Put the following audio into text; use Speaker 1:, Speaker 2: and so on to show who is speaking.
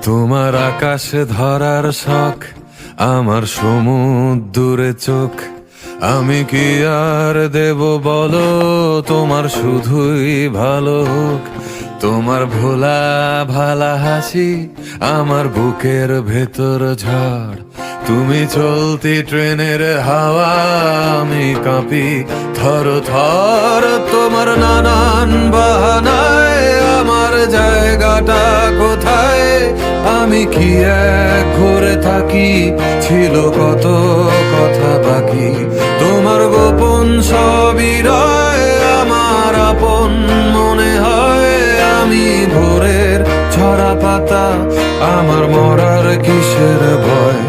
Speaker 1: তোমার আকাশ ধরার শখ, আমার সমুদ্রে চোখ। আমি কি আর দেব বলো, তোমার শুধুই ভালো হোক। তোমার ভোলা ভালা হাসি আমার বুকের ভেতর ঝড়। তুমি চলতি ট্রেনের হাওয়া, আমি কাঁপি থর থর। তোমার নানান বাহানায় আমার জায়গাটা কোথায়? আমি কি এক ঘুরে থাকি, ছিল কত কথা বাকি। তোমার গোপন সবই রয়, আমার আপন মনে হয়। আমি ভোরের ঝরা পাতা, আমার মরার কিসের ভয়?